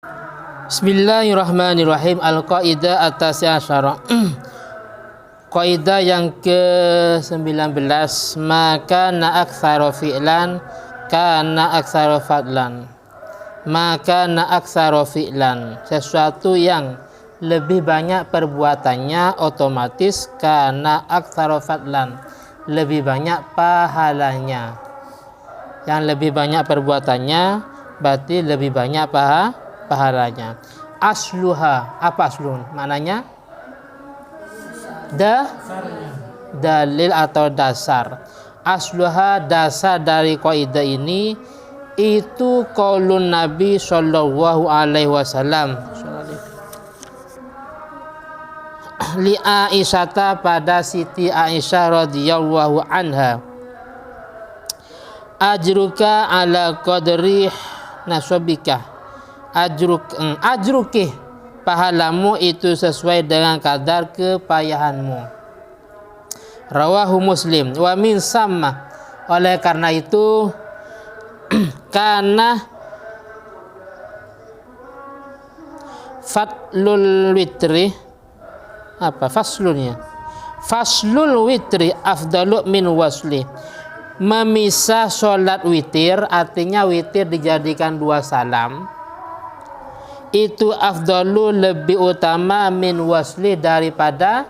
Bismillahirrahmanirrahim. Al-Qaidah at-Tasi'asyara. Qaidah yang ke-19, maka na aktsara fi'lan kana aktsara fadlan. Maka na aktsara fi'lan, sesuatu yang lebih banyak perbuatannya otomatis kana aktsara fadlan, lebih banyak pahalanya. Yang lebih banyak perbuatannya berarti lebih banyak pahalanya. Asluha, apa aslun? Maknanya dalil atau dasar. Asluha, dasar dari kaidah ini itu qaulun Nabi sallallahu alaihi wasallam li Aisyata, pada Siti Aisyah radhiyallahu anha, ajruka ala qadri nasabika, ajruki, pahalamu itu sesuai dengan kadar kepayahanmu. Rawahu Muslim. Wa min sama, oleh karena itu karena fatlul witri, apa faslunnya, faslul witri afdalu min wasli, memisah sholat witir, artinya witir dijadikan 2 salam, itu afdalu, lebih utama, min wasli, daripada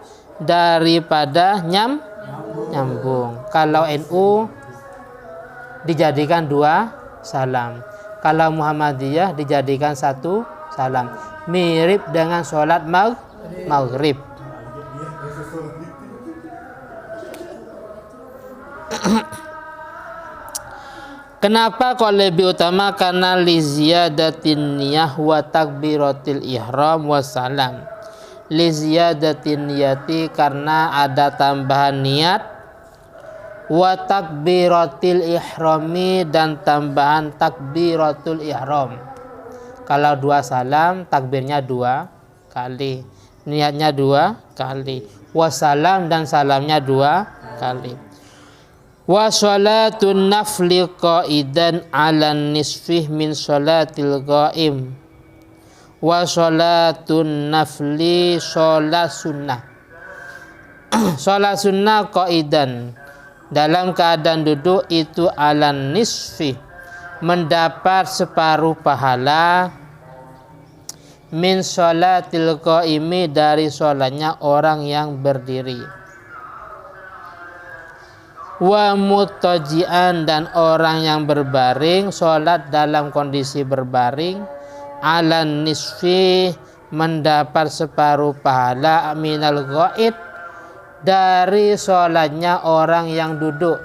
nyambung. Kalau NU dijadikan 2 salam, kalau Muhammadiyah dijadikan 1 salam, mirip dengan sholat maghrib. Kenapa kok lebih utama? Karena li ziyadatin niyah wa takbiratil ihram wa salam. Li ziyadatin niyati, karena ada tambahan niat, wa takbiratil ihrami, dan tambahan takbiratul ihram. Kalau 2 salam, takbirnya 2 kali, niatnya 2 kali, wa salam, dan salamnya 2 kali. Wa sholatun nafli qaidan ala nisfih min sholatil qaim. Wa sholatun nafli, sholat sunnah. Sholat sunnah qaidan, dalam keadaan duduk, itu ala nisfi, mendapat separuh pahala, min sholatil qaimi, dari sholatnya orang yang berdiri. Wa mutajian, dan orang yang berbaring, sholat dalam kondisi berbaring, ala nisfi, mendapat separuh pahala, minal ghaid, dari sholatnya orang yang duduk,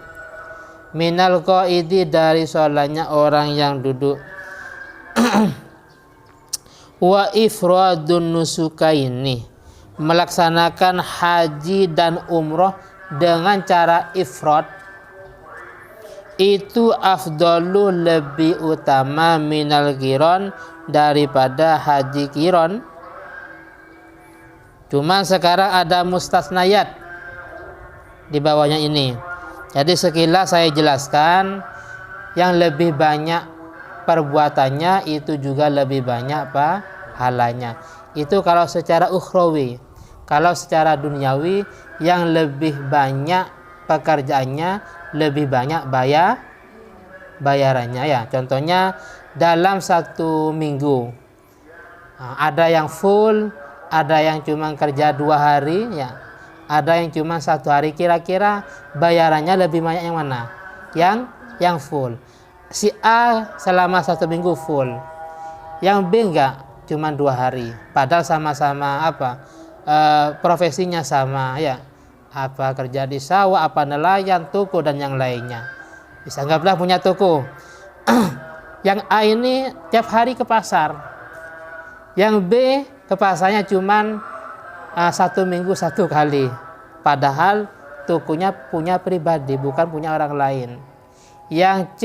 minal qaidi, dari sholatnya orang yang duduk. Wa ifradun nusukaini, melaksanakan haji dan umroh dengan cara ifrad, itu afdalu, lebih utama, minal qiron, daripada haji qiron. Cuma sekarang ada mustasnayat di bawahnya ini. Jadi sekilas saya jelaskan, yang lebih banyak perbuatannya itu juga lebih banyak pahalanya. Itu kalau secara ukhrawi. Kalau secara duniawi, yang lebih banyak pekerjaannya, lebih banyak bayarannya ya. Contohnya dalam 1 minggu, ada yang full, ada yang cuma kerja 2 hari ya, ada yang cuma 1 hari. Kira-kira bayarannya lebih banyak yang mana? Yang full. Si A selama 1 minggu full, yang B enggak, cuma 2 hari, padahal sama-sama profesinya sama ya, kerja di sawah, nelayan, toko, dan yang lainnya. Bisa anggaplah punya toko. Yang A ini tiap hari ke pasar, yang B ke pasarnya cuman 1 minggu 1 kali, padahal tokonya punya pribadi, bukan punya orang lain. Yang C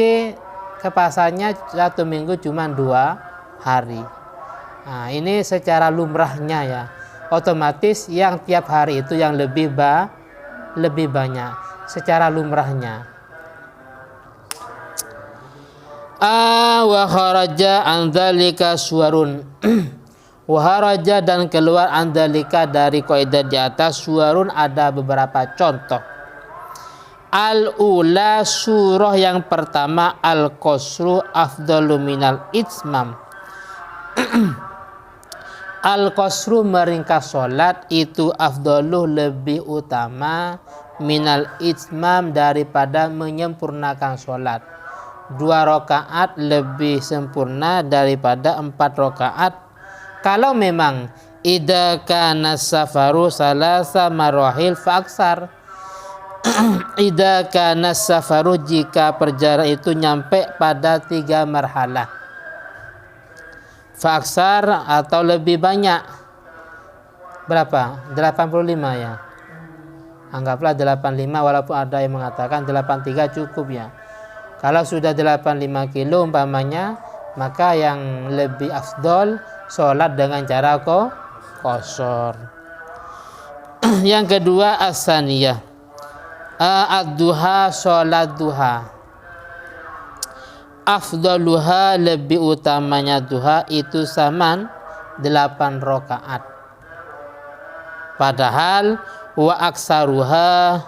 ke pasarnya 1 minggu cuma 2 hari. Nah, ini secara lumrahnya ya, otomatis yang tiap hari itu yang lebih banyak secara lumrahnya. Wa kharaja an dzalika suwarun. Wa kharaja dan keluar an dzalika dari kaidah di atas suwarun ada beberapa contoh. Al-ula surah yang pertama al-qasru afdalu minal itmam. Al-qasru meringkas sholat itu afdalu lebih utama minal itmam daripada menyempurnakan sholat. 2 rakaat lebih sempurna daripada 4 rakaat. Kalau memang idza kana safaru salasa marahil fa aksar. Idza kana safaru jika perjalanan itu nyampe pada 3 marhalah. Fa aksar atau lebih banyak. Berapa? 85 ya. Anggaplah 85 walaupun ada yang mengatakan 83 cukup ya. Kalau sudah 85 kilo umpamanya, maka yang lebih afdol sholat dengan cara qasar. Yang kedua as-saniyah. Ad-duha, sholat duha. Afdaluha lebih utamanya duha itu saman 8 rakaat. Padahal wa aksaruha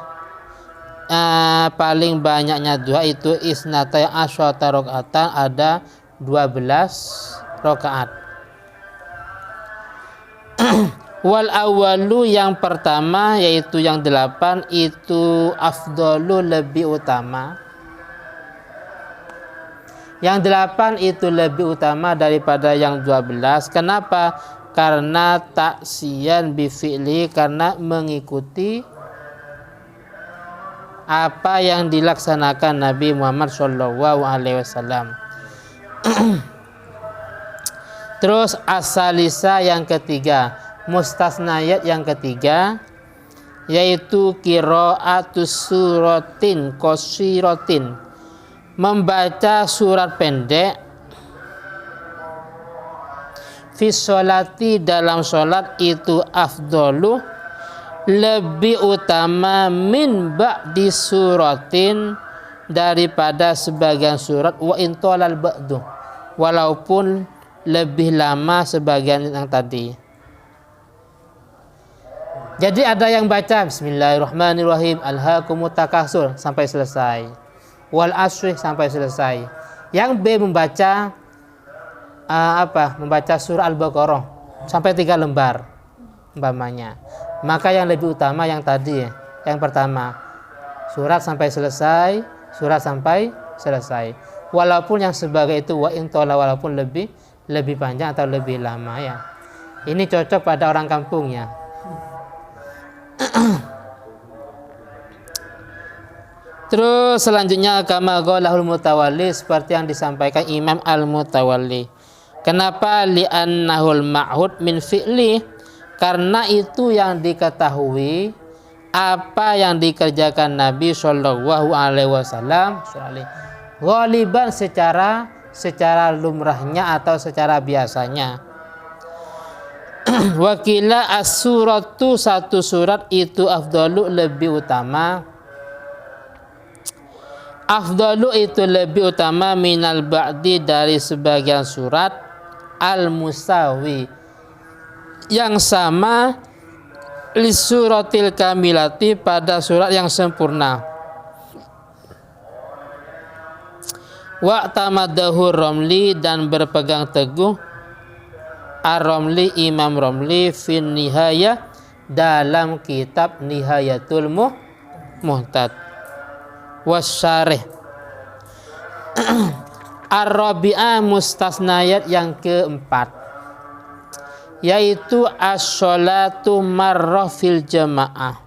paling banyaknya duha itu isnatai asyata rakaatan ada 12 rakaat. Wal awalu yang pertama yaitu yang 8 itu afdalu lebih utama. Yang 8 itu lebih utama daripada yang 12. Kenapa? Karena taksiyan bifi'li, karena mengikuti apa yang dilaksanakan Nabi Muhammad SAW. Terus asalisa yang ketiga, mustasnayat yang ketiga, yaitu qiraatus suratin qasiratin, membaca surat pendek fi sholati dalam sholat itu afdalu lebih utama min ba'di suratin daripada sebagian surat wa intolal ba'du walaupun lebih lama sebagian yang tadi. Jadi ada yang baca bismillahirrahmanirrahim alhaakumut takasur sampai selesai, wal asri sampai selesai. Yang B membaca membaca surah Al-Baqarah sampai 3 lembar umpamanya. Maka yang lebih utama yang tadi, yang pertama, surat sampai selesai, surat sampai selesai. Walaupun yang sebagai itu wa intola, walaupun lebih panjang atau lebih lama ya. Ini cocok pada orang kampung ya. Terus selanjutnya kama qaulahul mutawalli, seperti yang disampaikan Imam Al-Mutawalli. Kenapa? Li'annahul ma'hud min fi'li, karena itu yang diketahui apa yang dikerjakan Nabi Shallallahu Alaihi Wasallam ghaliban secara lumrahnya atau secara biasanya. Wakila as-suratu, satu surat itu afdalu lebih utama. Afdalu itu lebih utama minal ba'di dari sebagian surat al-musawi yang sama li suratil kamilati pada surat yang sempurna. Wa tamadahu Romli, dan berpegang teguh Ar-Romli, Imam Romli fin nihayah, dalam kitab Nihayatul Muhtad wasyarih. Ar-Rabi'ah, mustasnayat yang keempat, yaitu as-sholatu marrah fil jamaah.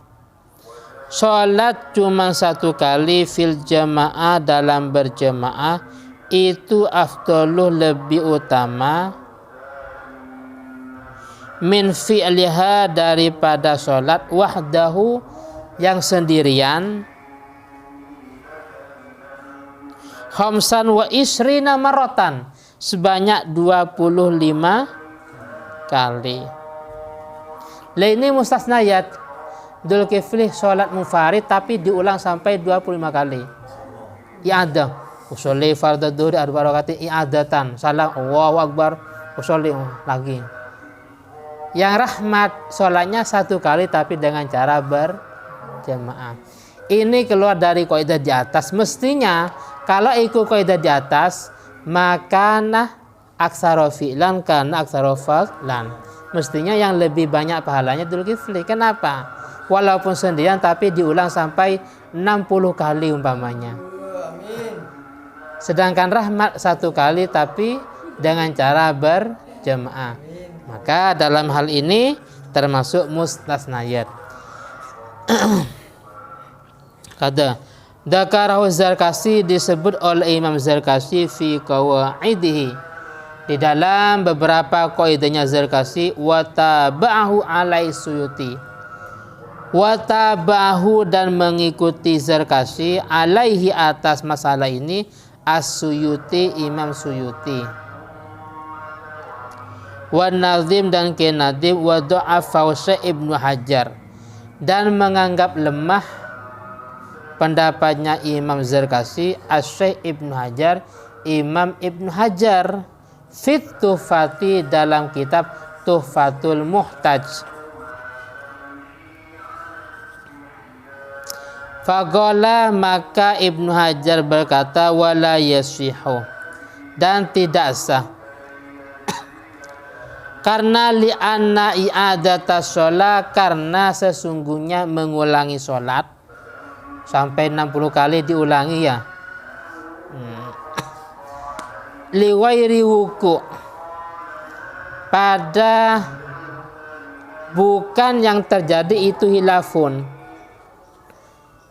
Sholat cuma satu kali fil jamaah, dalam berjamaah, itu afdaluh lebih utama min fi'liha daripada sholat wahdahu yang sendirian khamsan wa isrina maratan, sebanyak 25 kali. Lah ini mustasnayat. Dzulkifli sholat munfarid tapi diulang sampai 25 kali. Ya ada. usolli fardhu dhuhri arba rakaat i'adatan, salam Allahu akbar, usolli lagi. Yang rahmat sholatnya satu kali tapi dengan cara berjamaah. Ini keluar dari kaidah di atas. Mestinya kalau ikut kaidah di atas, maka aksara fi'lan kana aksara fa'lan. Mestinya yang lebih banyak pahalanya Dzulkifli. Kenapa? Walaupun sendirian tapi diulang sampai 60 kali umpamanya. Sedangkan rahmat satu kali tapi dengan cara berjamaah. Maka dalam hal ini termasuk mustasnayat. Kata Dzakarahu Zarkasi, disebut oleh Imam Zarkasi fi qawaidihi, di dalam beberapa kaidahnya Zarkasi, wa tabahu alai Suyuti. Wa tabahu dan mengikuti Zarkasi alaihi atas masalah ini As-Suyuti, Imam Suyuti. Wa Nazim dan Kenadim, wa Du'afaw Syekh Ibnu Hajar, dan menganggap lemah pendapatnya Imam Zarkasi Syekh Ibnu Hajar, Imam Ibnu Hajar fit Tuhfati, dalam kitab Tuhfatul Muhtaj. Faqala, maka Ibnu Hajar berkata, wala yasihu, dan tidak sah. Karena li'anna i'adata sholat, karena sesungguhnya mengulangi sholat sampai 60 kali diulangi ya. Liwairi wuku, pada bukan yang terjadi itu hilafun.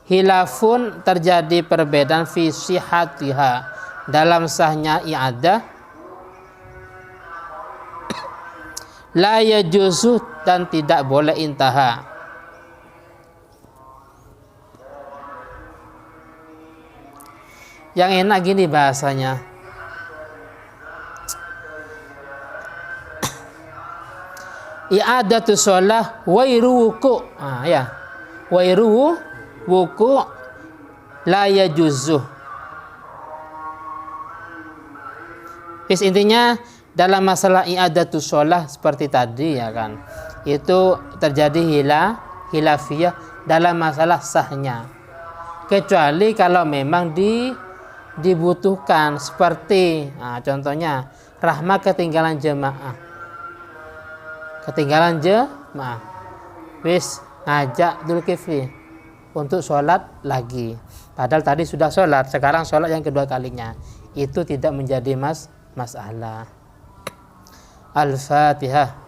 Hilafun terjadi perbedaan fi sihatiha, dalam sahnya i'adah. La yajuzu, dan tidak boleh intaha. Yang enak gini bahasanya. I'adatu sholah wairu wuku. Ya. Wairu wuku la yajuzu. Intinya dalam masalah i'adatu sholah seperti tadi ya kan, itu terjadi hilafiyah dalam masalah sahnya, kecuali kalau memang dibutuhkan, seperti contohnya rahmat ketinggalan jemaah, wis ngajak Dzulkifli untuk sholat lagi, padahal tadi sudah sholat, sekarang sholat yang kedua kalinya, itu tidak menjadi masalah. Al-Fatihah.